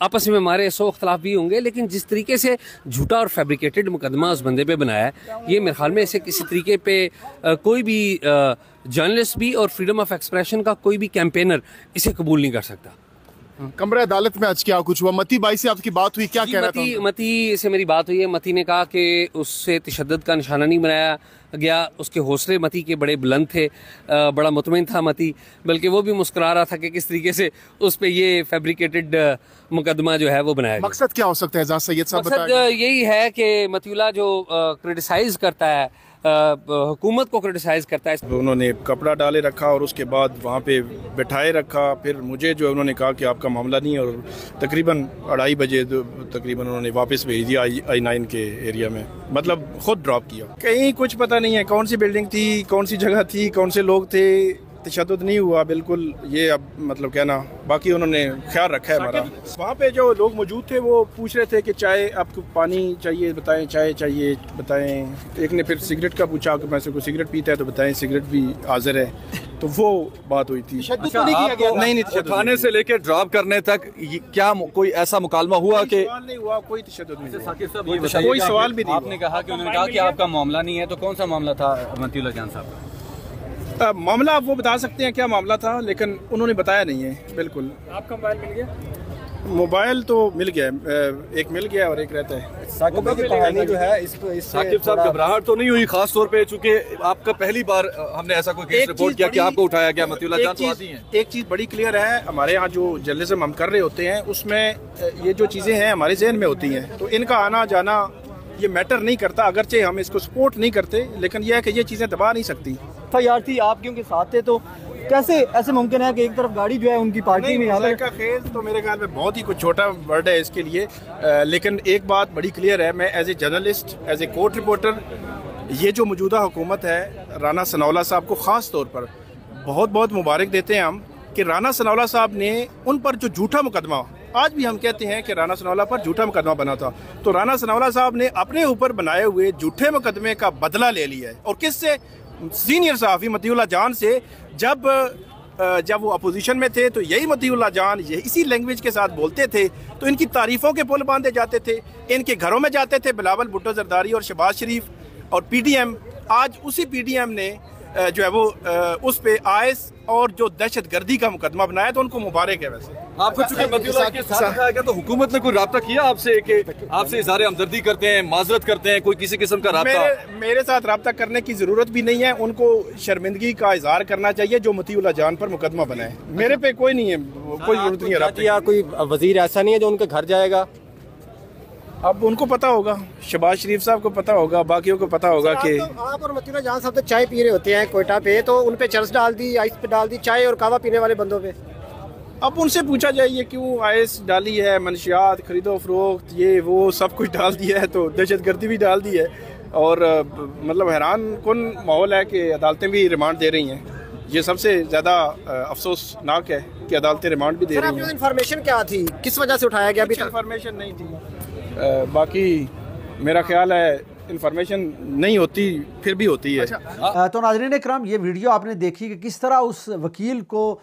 آپس میں ہمارے 100 اختلاف بھی ہوں گے، لیکن جس طریقے سے جھوٹا اور فیبریکیٹڈ مقدمہ اس بندے پہ بنایا ہے، یہ میرے خیال میں اسے کسی طریقے پہ کوئی بھی جرنلسٹ بھی اور فریڈم آف ایکسپریشن کا کوئی بھی کیمپینر اسے قبول نہیں کر سکتا۔ کمرہ عدالت میں آج کیا کچھ ہوا؟ متی بھائی سے آپ کی بات ہوئی، کیا کہہ رہا تھا؟ متی سے میری بات ہوئی ہے۔ متی نے کہا کہ اس سے تشدد کا نشانہ نہیں بنایا گیا، اس کے حوصلے متی کے بڑے بلند تھے، بڑا مطمئن تھا متی، بلکہ وہ بھی مسکرا رہا تھا کہ کس طریقے سے اس پہ یہ فیبریکیٹڈ مقدمہ جو ہے وہ بنایا گیا۔ مقصد کیا ہو سکتا ہے اعجاز سید صاحب مقصد یہی ہے کہ متی اللہ جو کرٹیسائز کرتا ہے، حکومت کو کرٹیسائز کرتا ہے۔ انہوں نے کپڑا ڈالے رکھا اور اس کے بعد وہاں پہ بٹھائے رکھا، پھر مجھے جو انہوں نے کہا کہ آپ کا معاملہ نہیں ہے، اور تقریباً 2:30 بجے تقریباً انہوں نے واپس بھیج دیا I-9 کے ایریا میں، مطلب خود ڈراپ کیا۔ کہیں کچھ پتہ نہیں ہے کون سی بلڈنگ تھی، کون سی جگہ تھی، کون سے لوگ تھے، تشدد نہیں ہوا بالکل، یہ اب مطلب کہنا، باقی انہوں نے خیال رکھا ہے ہمارا۔ وہاں پہ جو لوگ موجود تھے وہ پوچھ رہے تھے کہ چائے آپ کو پانی چاہیے بتائیں، چائے چاہیے بتائیں، ایک نے پھر سگریٹ کا پوچھا کہ میں سے کوئی سگریٹ پیتا ہے تو بتائیں سگریٹ بھی حاضر ہے، تو وہ بات ہوئی تھی۔ نہیں، اٹھانے سے لے کے ڈراپ کرنے تک کیا کوئی ایسا مکالمہ ہوا کہ سوال نہیں ہوا، کوئی تشدد نہیں ہوا، ثاقب صاحب یہ بتائیے، کوئی سوال بھی نہیں آپ نے کہا کہ انہوں نے کہا کہ آپ کا معاملہ نہیں ہے، تو کون سا معاملہ تھا متی اللہ جان صاحب کا؟ معاملہ آپ وہ بتا سکتے ہیں کیا معاملہ تھا، لیکن انہوں نے بتایا نہیں ہے۔ بالکل۔ آپ کا موبائل مل گیا؟ موبائل تو مل گیا، ایک مل گیا اور ایک رہتا ہے۔ ثاقب کی کہانی جو ہے ثاقب صاحب گھبراہٹ تو نہیں ہوئی، خاص طور پہ چونکہ آپ کا پہلی بار ہم نے ایسا کوئی کیس رپورٹ کیا کہ آپ کو اٹھایا گیا؟ متی اللہ جان تو آتی ہیں۔ ایک چیز بڑی کلیئر ہے، ہمارے ہاں جو جرنلزم ہم کر رہے ہوتے ہیں اس میں یہ جو چیزیں ہیں ہمارے ذہن میں ہوتی ہیں، تو ان کا آنا جانا یہ میٹر نہیں کرتا، اگرچہ ہم اس کو سپورٹ نہیں کرتے، لیکن یہ ہے کہ یہ چیزیں دبا نہیں سکتی۔ یار تھی آپ کیونکہ ساتھ تھے، تو کیسے ایسے ممکن ہے کہ ایک طرف گاڑی جو ہے ان کی پارٹی میں کا خیز تو میرے خیال میں بہت ہی کچھ چھوٹا ورڈ ہے اس کے لیے، لیکن ایک بات بڑی کلیئر ہے، میں as a journalist, as a court reporter, یہ جو موجودہ حکومت ہے رانا ثناءاللہ صاحب کو خاص طور پر بہت بہت مبارک دیتے ہیں ہم کہ رانا ثناءاللہ صاحب نے ان پر جو جھوٹا مقدمہ، آج بھی ہم کہتے ہیں کہ رانا ثناءاللہ پر جھوٹا مقدمہ بنا تھا، تو رانا ثناءاللہ صاحب نے اپنے اوپر بنائے ہوئے جھوٹے مقدمے کا بدلہ لے لیا ہے، اور کس سے؟ سینئر صحافی متی اللہ جان سے۔ جب وہ اپوزیشن میں تھے تو یہی متی اللہ جان اسی لینگویج کے ساتھ بولتے تھے، تو ان کی تعریفوں کے پل باندھے جاتے تھے، ان کے گھروں میں جاتے تھے بلاول بھٹو زرداری اور شہباز شریف اور پی ڈی ایم۔ آج اسی پی ڈی ایم نے جو ہے وہ اس پہ آئس اور جو دہشت گردی کا مقدمہ بنایا، تو ان کو مبارک ہے۔ ویسے آپ کو چونکہ متی اللہ کے ساتھ رہا گیا، تو حکومت نے کوئی رابطہ کیا آپ سے کہ آپ سے اظہار ہمدردی کرتے ہیں، معذرت کرتے ہیں، کوئی کسی قسم کا رابطہ؟ میرے ساتھ رابطہ کرنے کی ضرورت بھی نہیں ہے، ان کو شرمندگی کا اظہار کرنا چاہیے جو متی اللہ جان پر مقدمہ بنا ہے، میرے پہ کوئی نہیں ہے، کوئی ضرورت نہیں ہے رابطے کی۔ کوئی وزیر ایسا نہیں ہے جو ان کے گھر جائے گا؟ اب ان کو پتا ہوگا، شہباز شریف صاحب کو پتا ہوگا، باقیوں کو پتا ہوگا کہ آپ اور متی اللہ جان صاحب تو چائے پی رہے ہوتے ہیں کوئٹہ پہ، تو ان پہ چرس ڈال دی، آئس پہ ڈال دی، چائے اور قہوہ پینے والے بندوں پہ؟ اب ان سے پوچھا جائے یہ کیوں آئس ڈالی ہے، منشیات، خرید و فروخت، یہ وہ سب کچھ ڈال دیا ہے، تو دہشت گردی بھی ڈال دی ہے، اور مطلب حیران کن ماحول ہے کہ عدالتیں بھی ریمانڈ دے رہی ہیں۔ یہ سب سے زیادہ افسوسناک ہے کہ عدالتیں ریمانڈ بھی دے رہی ہیں۔ انفارمیشن کیا تھی، کس وجہ سے اٹھایا گیا؟ ابھی انفارمیشن نہیں تھی، باقی میرا خیال ہے انفارمیشن نہیں ہوتی پھر بھی ہوتی ہے۔ تو ناظرین اکرام، یہ ویڈیو آپ نے دیکھی کہ کس طرح اس وکیل کو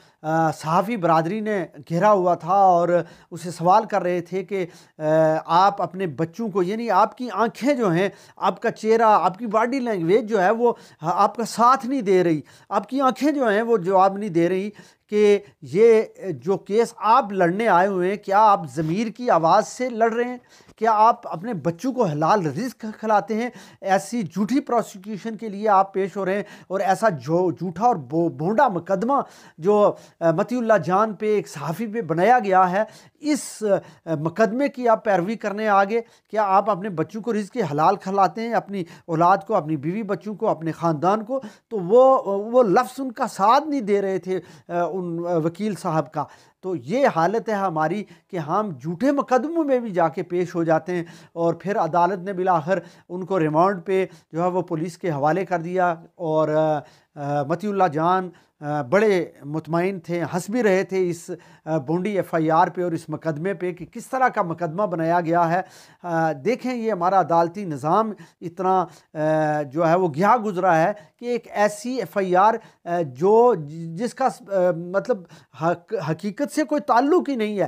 صحافی برادری نے گھیرا ہوا تھا اور اسے سوال کر رہے تھے کہ آپ اپنے بچوں کو، یعنی آپ کی آنکھیں جو ہیں، آپ کا چہرہ، آپ کی باڈی لینگویج جو ہے وہ آپ کا ساتھ نہیں دے رہی، آپ کی آنکھیں جو ہیں وہ جواب نہیں دے رہی کہ یہ جو کیس آپ لڑنے آئے ہوئے ہیں، کیا آپ ضمیر کی آواز سے لڑ رہے ہیں؟ کیا آپ اپنے بچوں کو حلال رزق کھلاتے ہیں؟ ایسی جھوٹی پروسیکیوشن کے لیے آپ پیش ہو رہے ہیں، اور ایسا جھوٹا اور بھونڈا مقدمہ جو متی اللہ جان پہ، ایک صحافی پہ بنایا گیا ہے، اس مقدمے کی آپ پیروی کرنے آگے؟ کیا آپ اپنے بچوں کو رزق حلال کھلاتے ہیں، اپنی اولاد کو، اپنی بیوی بچوں کو، اپنے خاندان کو؟ تو وہ لفظ ان کا ساتھ نہیں دے رہے تھے ان وکیل صاحب کا۔ تو یہ حالت ہے ہماری کہ ہم جھوٹے مقدموں میں بھی جا کے پیش ہو جاتے ہیں، اور پھر عدالت نے بالآخر ان کو ریمانڈ پہ جو ہے وہ پولیس کے حوالے کر دیا، اور متی اللہ جان بڑے مطمئن تھے، ہنس بھی رہے تھے اس بونڈی ایف آئی آر پہ اور اس مقدمے پہ کہ کس طرح کا مقدمہ بنایا گیا ہے۔ دیکھیں یہ ہمارا عدالتی نظام اتنا جو ہے وہ گیا گزرا ہے کہ ایک ایسی ایف آئی آر جس کا مطلب حقیقت سے کوئی تعلق ہی نہیں ہے،